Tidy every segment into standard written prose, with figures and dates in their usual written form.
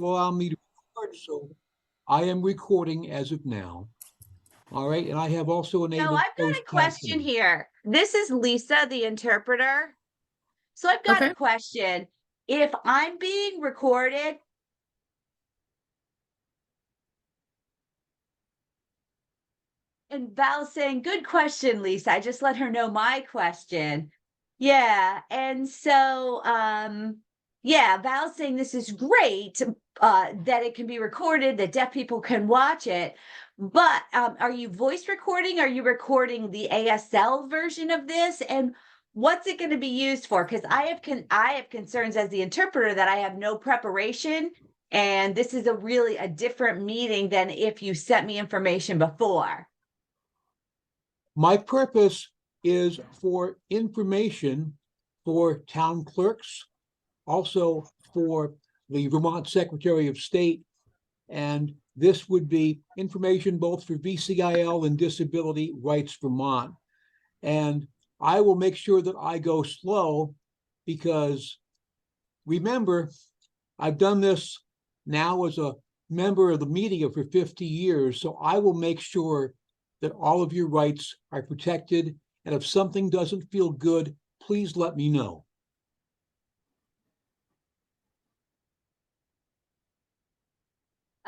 allow me to record, so I am recording as of now. All right, and I have also No, enabled I've got closed a question captioning. here. This is Lisa, the interpreter. So I've got a Okay. question. If I'm being recorded, and Val's saying, good question, Lisa. I just let her know my question. Yeah. And so, yeah, Val's saying this is great, that it can be recorded, that deaf people can watch it. But are you voice recording? Are you recording the ASL version of this? And what's it going to be used for? Because I have concerns as the interpreter that I have no preparation, and this is a different meeting than if you sent me information before. My purpose is for information for town clerks, also for the Vermont Secretary of State, and this would be information both for VCIL and Disability Rights Vermont. And I will make sure that I go slow because remember, I've done this now as a member of the media for 50 years, so I will make sure that all of your rights are protected. And if something doesn't feel good, please let me know.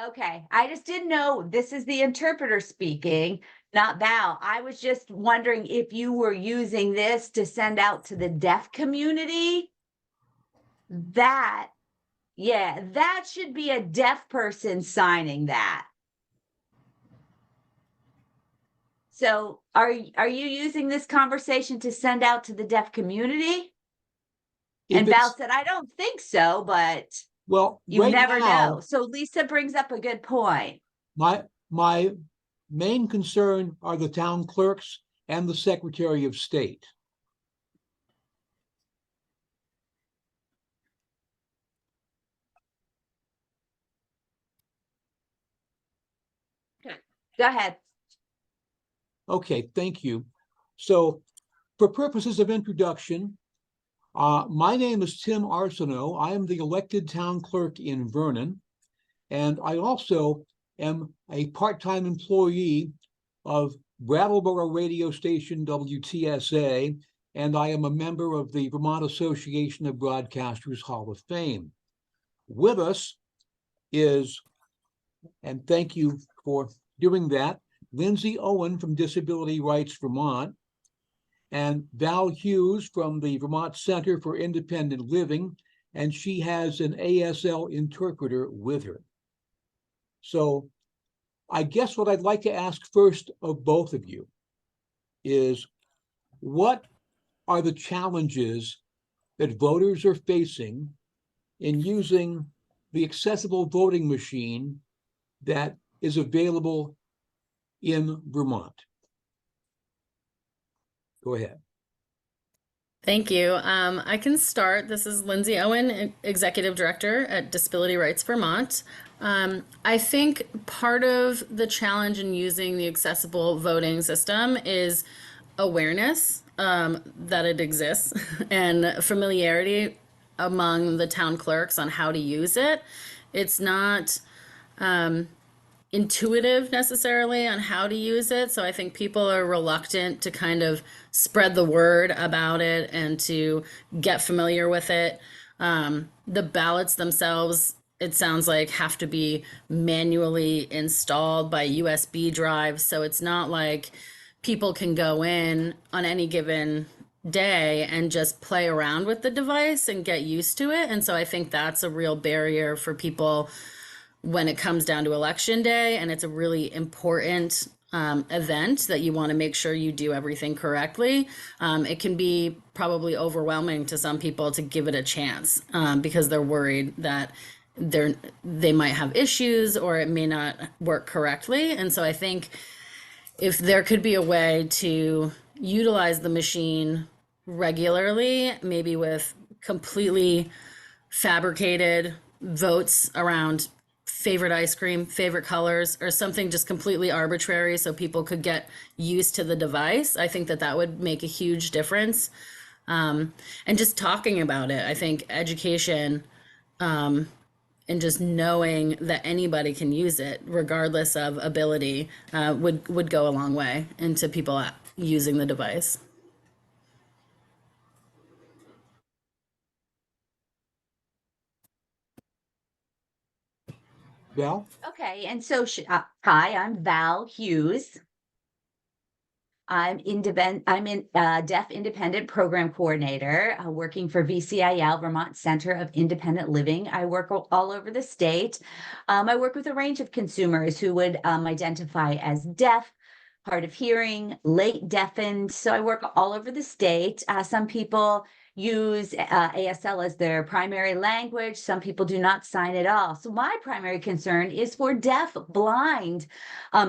Okay, I just didn't know this is the interpreter speaking, not Val. I was just wondering if you were using this to send out to the deaf community. That, yeah, that should be a deaf person signing that. So are you using this conversation to send out to the deaf community? And Val said, I don't think so, but well, you right never now, know. So Lisa brings up a good point. my main concern are the town clerks and the Secretary of State. Go ahead. Okay, thank you. So for purposes of introduction, my name is Tim Arsenault. I am the elected town clerk in Vernon, and I also am a part-time employee of Brattleboro radio station WTSA, and I am a member of the Vermont Association of Broadcasters Hall of Fame. With us is, and thank you for doing that, Lindsay Owen from Disability Rights Vermont, and Val Hughes from the Vermont Center for Independent Living, and she has an ASL interpreter with her. So I guess what I'd like to ask first of both of you is, what are the challenges that voters are facing in using the accessible voting machine that is available in Vermont? Go ahead. Thank you. I can start. This is Lindsay Owen, Executive Director at Disability Rights Vermont. I think part of the challenge in using the accessible voting system is awareness that it exists and familiarity among the town clerks on how to use it. It's not intuitive necessarily on how to use it. So I think people are reluctant to kind of spread the word about it and to get familiar with it. The ballots themselves, it sounds like, have to be manually installed by USB drive. So it's not like people can go in on any given day and just play around with the device and get used to it. And so I think that's a real barrier for people when it comes down to election day, and it's a really important event that you want to make sure you do everything correctly. It can be probably overwhelming to some people to give it a chance because they're worried that they might have issues or it may not work correctly. And so I think if there could be a way to utilize the machine regularly, maybe with completely fabricated votes around favorite ice cream, favorite colors, or something just completely arbitrary so people could get used to the device, I think that that would make a huge difference. And just talking about it, I think education and just knowing that anybody can use it regardless of ability would go a long way into people using the device. Val? Okay, and so hi, I'm Val Hughes. I'm independent. I'm in Deaf Independent Program Coordinator, working for VCIL, Vermont Center of Independent Living. I work all over the state. I work with a range of consumers who would identify as deaf, hard of hearing, late deafened. So I work all over the state. Some people use ASL as their primary language. Some people do not sign at all. So my primary concern is for deaf, blind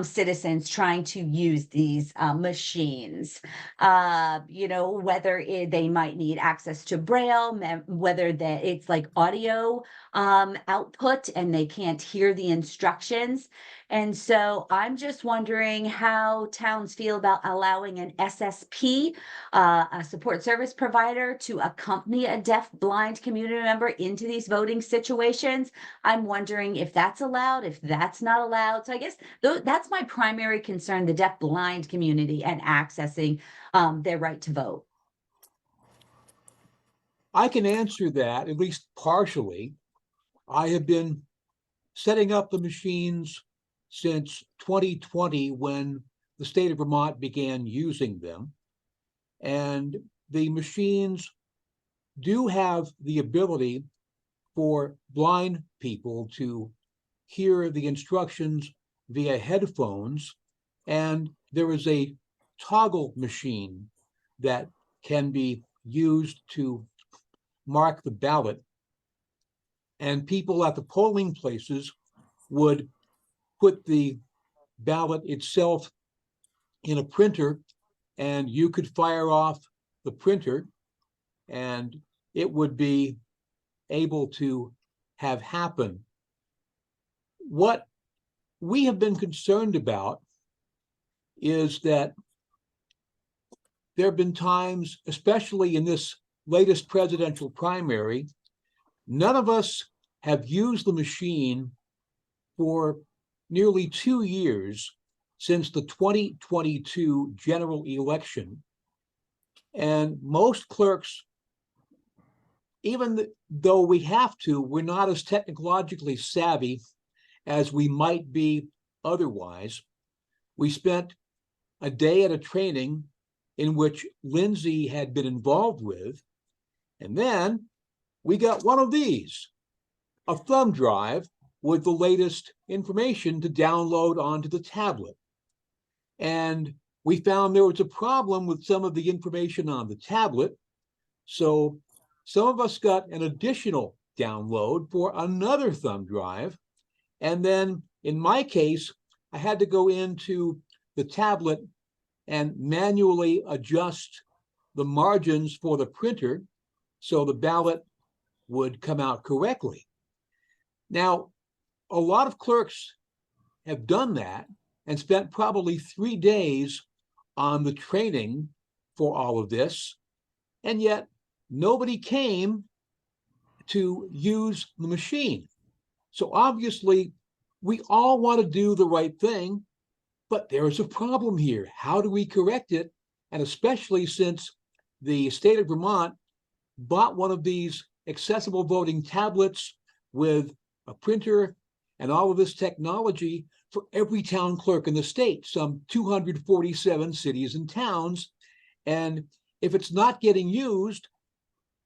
citizens trying to use these machines. Whether they might need access to Braille, whether that it's like audio output and they can't hear the instructions. And so I'm just wondering how towns feel about allowing an SSP, a support service provider, to accompany a deaf blind community member into these voting situations. I'm wondering if that's allowed, if that's not allowed. So I guess that's my primary concern, the deaf blind community and accessing their right to vote. I can answer that, at least partially. I have been setting up the machines since 2020 when the state of Vermont began using them. And the machines do have the ability for blind people to hear the instructions via headphones. And there is a toggle machine that can be used to mark the ballot. And people at the polling places would put the ballot itself in a printer, and you could fire off the printer, and it would be able to have happen. What we have been concerned about is that there have been times, especially in this latest presidential primary, none of us have used the machine for nearly 2 years since the 2022 general election. And most clerks, even though we have to, we're not as technologically savvy as we might be otherwise. We spent a day at a training in which Lindsay had been involved with, and then we got one of these, a thumb drive with the latest information to download onto the tablet. And we found there was a problem with some of the information on the tablet. So some of us got an additional download for another thumb drive. And then in my case, I had to go into the tablet and manually adjust the margins for the printer so the ballot would come out correctly. Now, a lot of clerks have done that and spent probably 3 days on the training for all of this, and yet nobody came to use the machine. So obviously, we all want to do the right thing, but there's a problem here. How do we correct it? And especially since the state of Vermont bought one of these accessible voting tablets with a printer and all of this technology for every town clerk in the state, some 247 cities and towns. And if it's not getting used,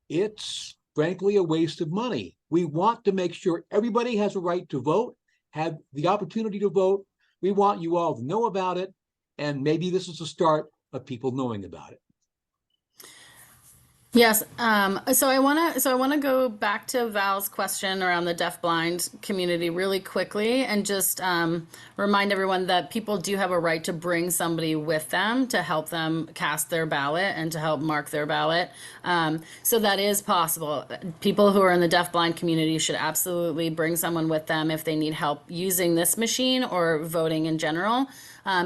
it's frankly a waste of money. We want to make sure everybody has a right to vote, have the opportunity to vote. We want you all to know about it, and maybe this is the start of people knowing about it. Yes. So I want to go back to Val's question around the deafblind community really quickly, and just remind everyone that people do have a right to bring somebody with them to help them cast their ballot and to help mark their ballot. So that is possible. People who are in the deafblind community should absolutely bring someone with them if they need help using this machine or voting in general.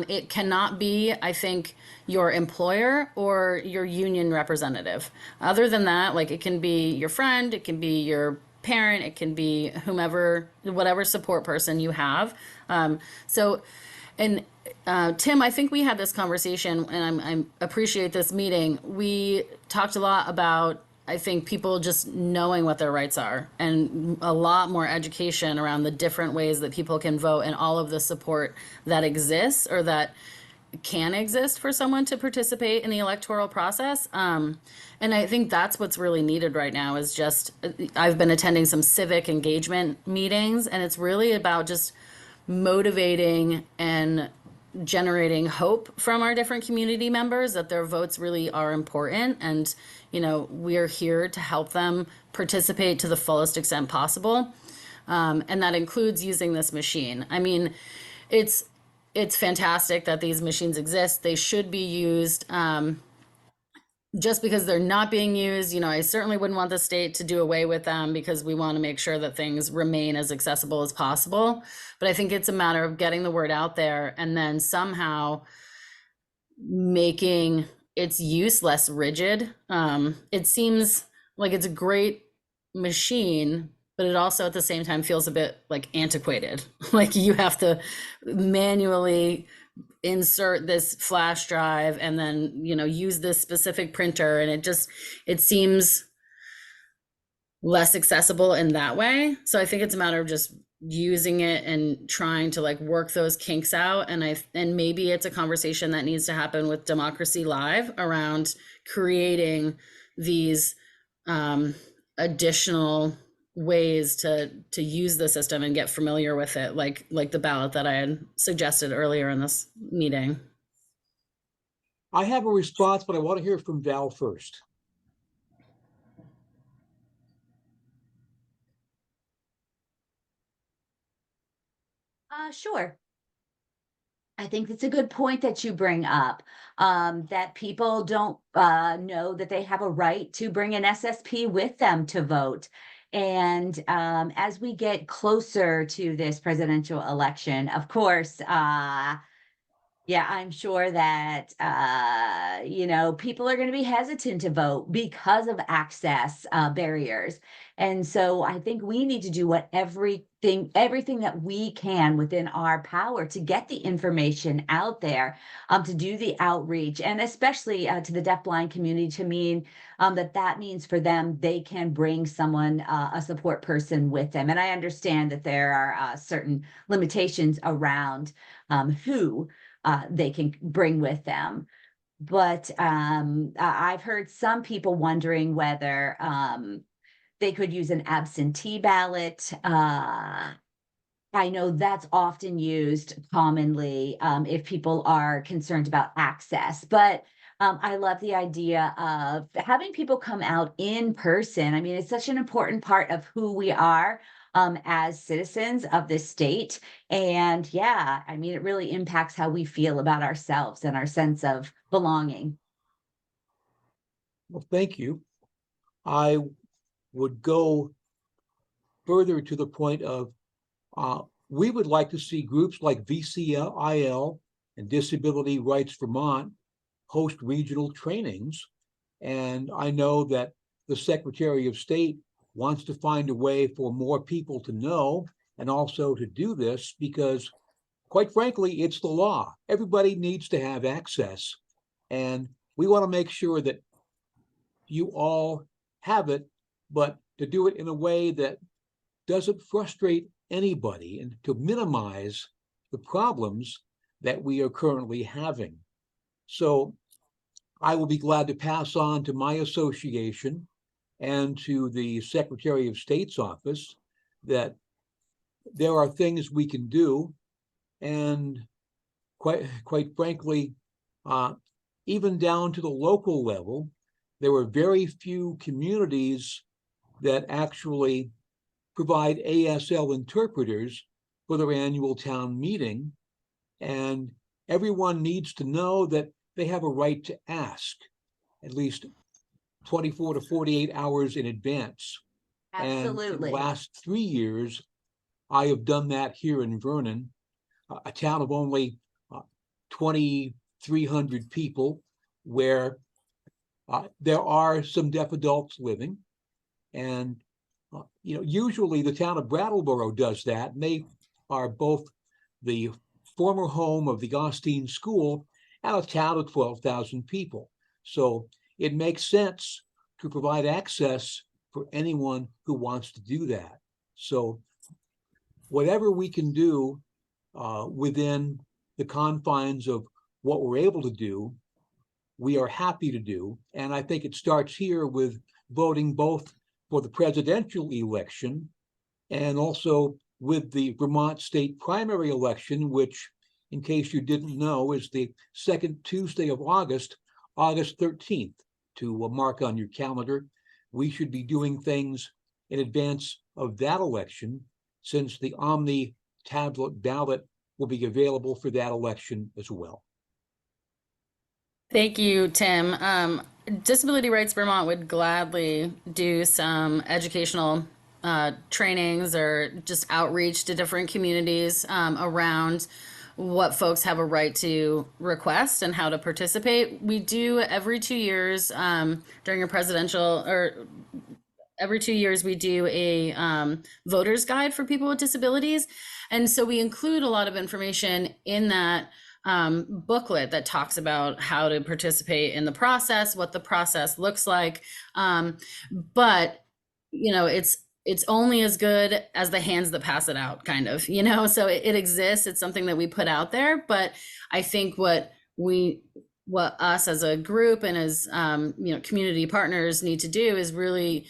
It cannot be, I think, your employer or your union representative. Other than that, like, it can be your friend, it can be your parent, it can be whomever, whatever support person you have. So, and Tim, I think we had this conversation, and I appreciate this meeting. We talked a lot about, I think, people just knowing what their rights are, and a lot more education around the different ways that people can vote and all of the support that exists or that can exist for someone to participate in the electoral process. And I think that's what's really needed right now is just, I've been attending some civic engagement meetings, and it's really about just motivating and generating hope from our different community members that their votes really are important. And, you know, we're here to help them participate to the fullest extent possible. And that includes using this machine. I mean, it's fantastic that these machines exist. They should be used. Just because they're not being used, you know, I certainly wouldn't want the state to do away with them because we want to make sure that things remain as accessible as possible. But I think it's a matter of getting the word out there and then somehow making its use less rigid. It seems like it's a great machine, but it also at the same time feels a bit like antiquated. Like you have to manually insert this flash drive and then, you know, use this specific printer, and it seems less accessible in that way. So I think it's a matter of just using it and trying to like work those kinks out. And maybe it's a conversation that needs to happen with Democracy Live around creating these additional ways to use the system and get familiar with it, like the ballot that I had suggested earlier in this meeting. I have a response, but I want to hear from Val first. Sure. I think it's a good point that you bring up, that people don't know that they have a right to bring an SSP with them to vote. And as we get closer to this presidential election, of course, yeah, I'm sure that you know, people are going to be hesitant to vote because of access barriers. And so I think we need to do everything that we can within our power to get the information out there, to do the outreach, and especially to the deafblind community, to mean that means for them they can bring someone, a support person with them. And I understand that there are certain limitations around who they can bring with them. But I've heard some people wondering whether they could use an absentee ballot. I know that's often used commonly if people are concerned about access, but I love the idea of having people come out in person. I mean, it's such an important part of who we are as citizens of this state. And yeah, I mean, it really impacts how we feel about ourselves and our sense of belonging. Well, thank you. I would go further to the point of we would like to see groups like VCIL and Disability Rights Vermont host regional trainings. And I know that the Secretary of State wants to find a way for more people to know and also to do this because, quite frankly, it's the law. Everybody needs to have access. And we want to make sure that you all have it, but to do it in a way that doesn't frustrate anybody and to minimize the problems that we are currently having. So I will be glad to pass on to my association and to the Secretary of State's office that there are things we can do. And quite frankly, even down to the local level, there were very few communities that actually provide ASL interpreters for their annual town meeting. And everyone needs to know that they have a right to ask at least 24 to 48 hours in advance. Absolutely. And in the last 3 years, I have done that here in Vernon, a town of only 2,300 people, where there are some deaf adults living. And Usually the town of Brattleboro does that, and they are both the former home of the Austin School and a town of 12,000 people. So it makes sense to provide access for anyone who wants to do that. So whatever we can do within the confines of what we're able to do, we are happy to do. And I think it starts here with voting both for the presidential election and also with the Vermont state primary election, which, in case you didn't know, is the second Tuesday of August, August 13th, to mark on your calendar. We should be doing things in advance of that election, since the Omni tablet ballot will be available for that election as well. Thank you, Tim. Disability Rights Vermont would gladly do some educational trainings or just outreach to different communities around what folks have a right to request and how to participate. We do every 2 years during a presidential, or every 2 years we do a voter's guide for people with disabilities. And so we include a lot of information in that booklet that talks about how to participate in the process, what the process looks like. But it's only as good as the hands that pass it out, kind of, so it exists. It's something that we put out there, but I think what us as a group and as community partners need to do is really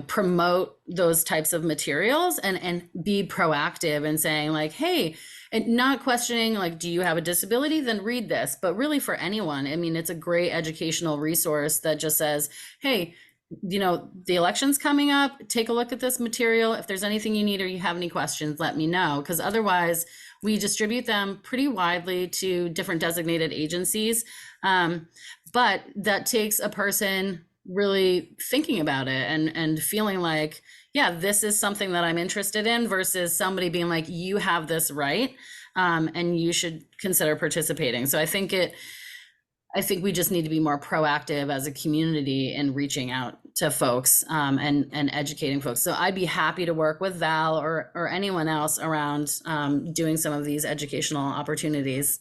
promote those types of materials and be proactive and saying like, hey, and not questioning like, do you have a disability? Then read this. But really for anyone, I mean, it's a great educational resource that just says, hey, the election's coming up, take a look at this material. If there's anything you need or you have any questions, let me know. Because otherwise we distribute them pretty widely to different designated agencies. But that takes a person really thinking about it and feeling like, yeah, this is something that I'm interested in, versus somebody being like, you have this right, and you should consider participating. So I think we just need to be more proactive as a community in reaching out to folks and educating folks. So I'd be happy to work with Val or anyone else around doing some of these educational opportunities.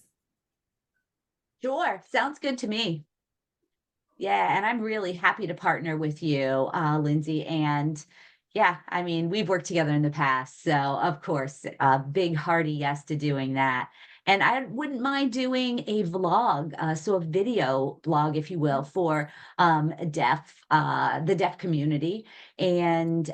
Sure, sounds good to me. Yeah, and I'm really happy to partner with you, Lindsay. And yeah, I mean, we've worked together in the past. So, of course, a big hearty yes to doing that. And I wouldn't mind doing a vlog, so a video blog, if you will, for the deaf community. And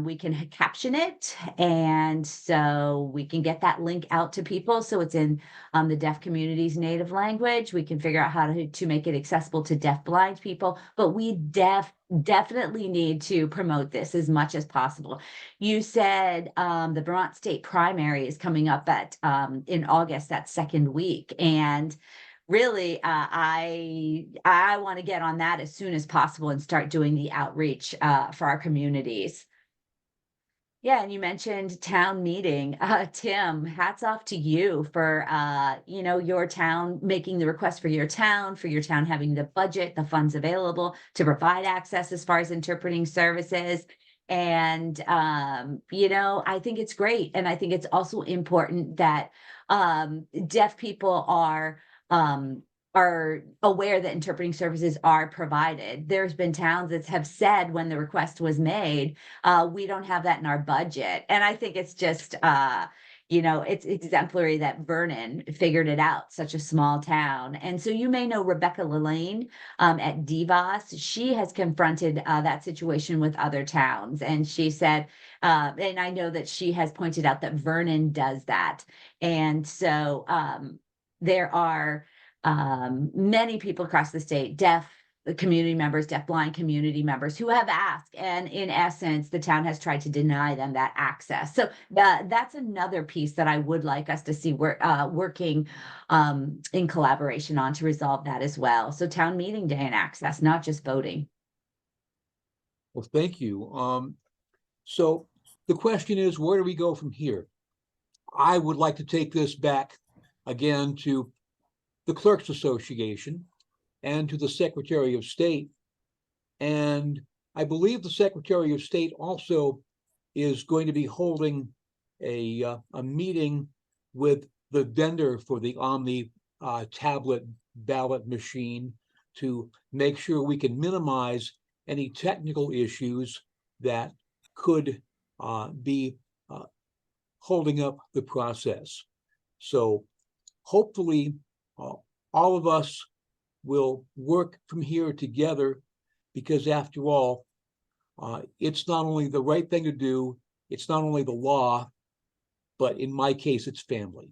we can caption it. And so we can get that link out to people. So it's in the deaf community's native language. We can figure out how to make it accessible to deaf blind people. But we definitely need to promote this as much as possible. You said the Vermont state primary is coming up in August, that second week. And really, I want to get on that as soon as possible and start doing the outreach for our communities. Yeah, and you mentioned town meeting. Tim, hats off to you for your town making the request for your town having the budget, the funds available to provide access as far as interpreting services. And I think it's great. And I think it's also important that deaf people are aware that interpreting services are provided. There's been towns that have said when the request was made, we don't have that in our budget. And I think it's just, it's exemplary that Vernon figured it out, such a small town. And so you may know Rebecca Lillane at DeVos. She has confronted that situation with other towns. And she said, and I know that she has pointed out that Vernon does that. And so there are many people across the state, deaf community members, deafblind community members, who have asked, and in essence, the town has tried to deny them that access. So that's another piece that I would like us to see working in collaboration on to resolve that as well. So town meeting day and access, not just voting. Well, thank you. So the question is, where do we go from here? I would like to take this back again to the Clerks Association and to the Secretary of State. And I believe the Secretary of State also is going to be holding a meeting with the vendor for the Omni tablet ballot machine to make sure we can minimize any technical issues that could be holding up the process. So hopefully all of us will work from here together, because after all, it's not only the right thing to do, it's not only the law, but in my case, it's family.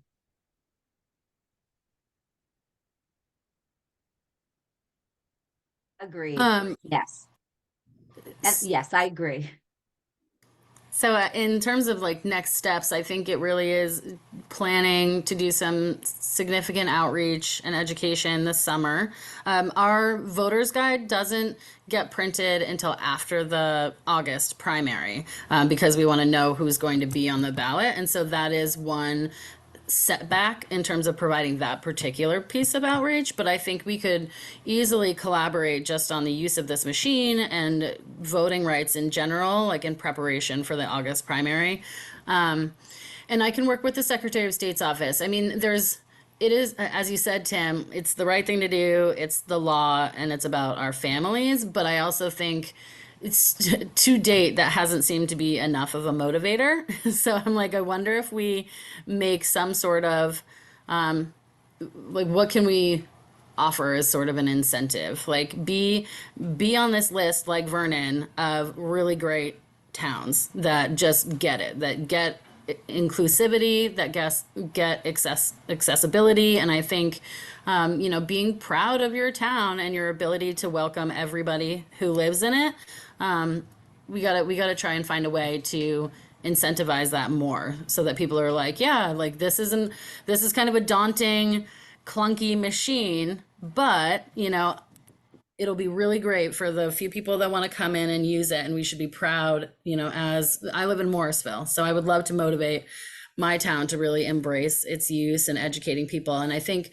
Agreed. Um, Yes. Yes, I agree. So, in terms of like next steps, I think it really is planning to do some significant outreach and education this summer. Our voters guide doesn't get printed until after the August primary, because we want to know who's going to be on the ballot. And so that is one setback in terms of providing that particular piece of outreach, but I think we could easily collaborate just on the use of this machine and voting rights in general, like in preparation for the August primary. And I can work with the Secretary of State's office. I mean, it is, as you said, Tim, it's the right thing to do, it's the law, and it's about our families, but I also think it's to date that hasn't seemed to be enough of a motivator. So I'm like, I wonder if we make some sort of like, what can we offer as sort of an incentive? Like, be on this list like Vernon of really great towns that just get it, that get inclusivity, that get accessibility. And I think being proud of your town and your ability to welcome everybody who lives in it, we gotta try and find a way to incentivize that more, so that people are like, yeah, like this is kind of a daunting, clunky machine, but it'll be really great for the few people that want to come in and use it, and we should be proud. As I live in Morrisville, so I would love to motivate my town to really embrace its use and educating people. And I think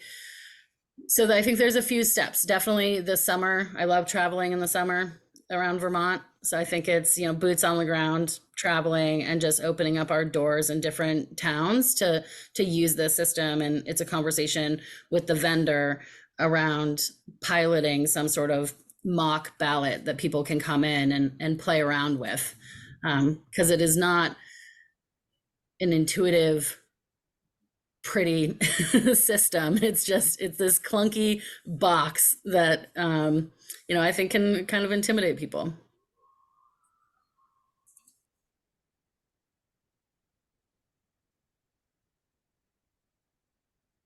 there's a few steps. Definitely this summer. I love traveling in the summer around Vermont. So I think it's, boots on the ground, traveling and just opening up our doors in different towns to use this system. And it's a conversation with the vendor around piloting some sort of mock ballot that people can come in and play around with. Because it is not an intuitive, pretty system. It's this clunky box that I think can kind of intimidate people.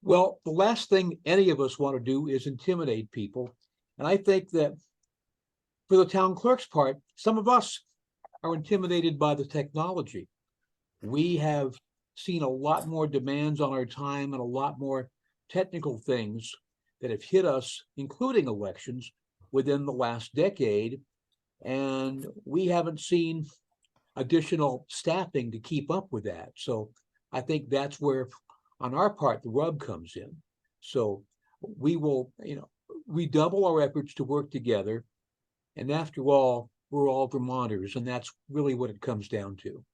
Well, the last thing any of us want to do is intimidate people. And I think that for the town clerk's part, some of us are intimidated by the technology. We have seen a lot more demands on our time and a lot more technical things that have hit us, including elections, within the last decade. And we haven't seen additional staffing to keep up with that. So I think that's where, on our part, the rub comes in. So we will, redouble our efforts to work together. And after all, we're all Vermonters, and that's really what it comes down to.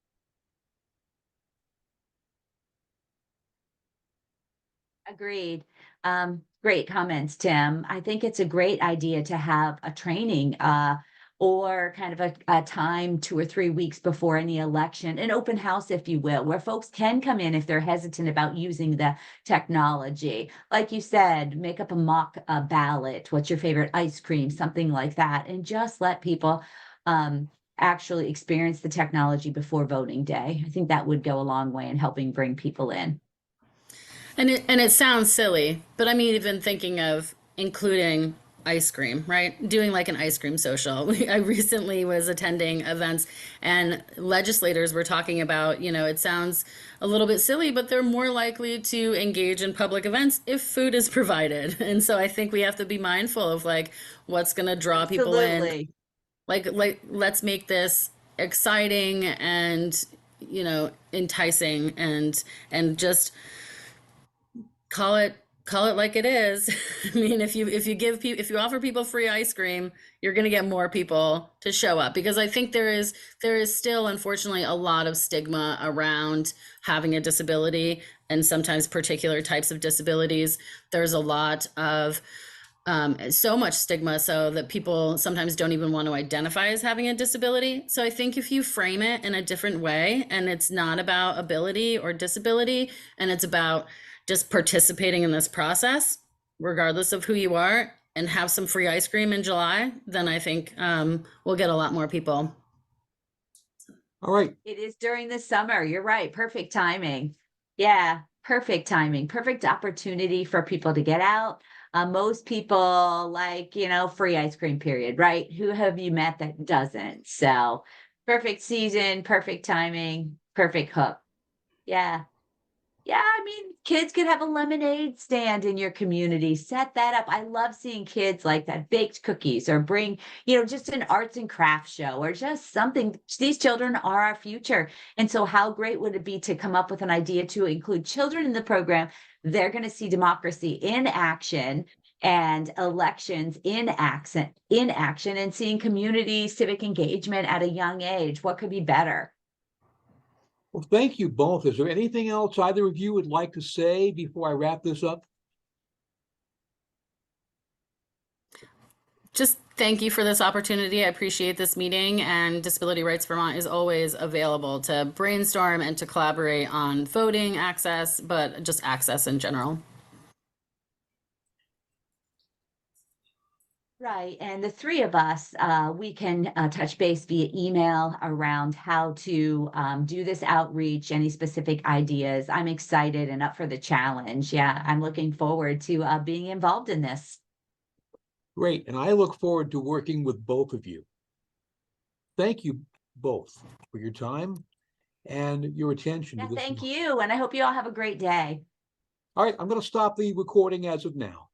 Agreed. Great comments, Tim. I think it's a great idea to have a training or kind of a time 2 or 3 weeks before any election, an open house, if you will, where folks can come in if they're hesitant about using the technology. Like you said, make up a mock ballot. What's your favorite ice cream? Something like that. And just let people actually experience the technology before voting day. I think that would go a long way in helping bring people in. And it sounds silly, but I'm even thinking of including ice cream, right? Doing like an ice cream social. I recently was attending events and legislators were talking about, it sounds a little bit silly, but they're more likely to engage in public events if food is provided. And so I think we have to be mindful of like what's going to draw people in. Absolutely. Like let's make this exciting and, enticing and just call it Call it like it is. I mean, if you offer people free ice cream, you're going to get more people to show up, because I think there is still, unfortunately, a lot of stigma around having a disability, and sometimes particular types of disabilities. There's a lot of so much stigma, so that people sometimes don't even want to identify as having a disability. So I think if you frame it in a different way, and it's not about ability or disability, and it's about just participating in this process, regardless of who you are, and have some free ice cream in July, then I think we'll get a lot more people. All right. It is during the summer. You're right. Perfect timing. Yeah, perfect timing. Perfect opportunity for people to get out. Most people like, free ice cream period, right? Who have you met that doesn't? So perfect season, perfect timing, perfect hook. Yeah. Yeah, I mean, kids could have a lemonade stand in your community. Set that up. I love seeing kids like that, baked cookies, or bring, just an arts and crafts show, or just something. These children are our future. And so how great would it be to come up with an idea to include children in the program? They're going to see democracy in action and elections in action, and seeing community civic engagement at a young age. What could be better? Well, thank you both. Is there anything else either of you would like to say before I wrap this up? Just thank you for this opportunity. I appreciate this meeting, and Disability Rights Vermont is always available to brainstorm and to collaborate on voting access, but just access in general. Right. And the three of us, we can touch base via email around how to do this outreach, any specific ideas. I'm excited and up for the challenge. Yeah, I'm looking forward to being involved in this. Great. And I look forward to working with both of you. Thank you both for your time and your attention Yeah, to this. thank you. And I hope you all have a great day. All right, I'm going to stop the recording as of now.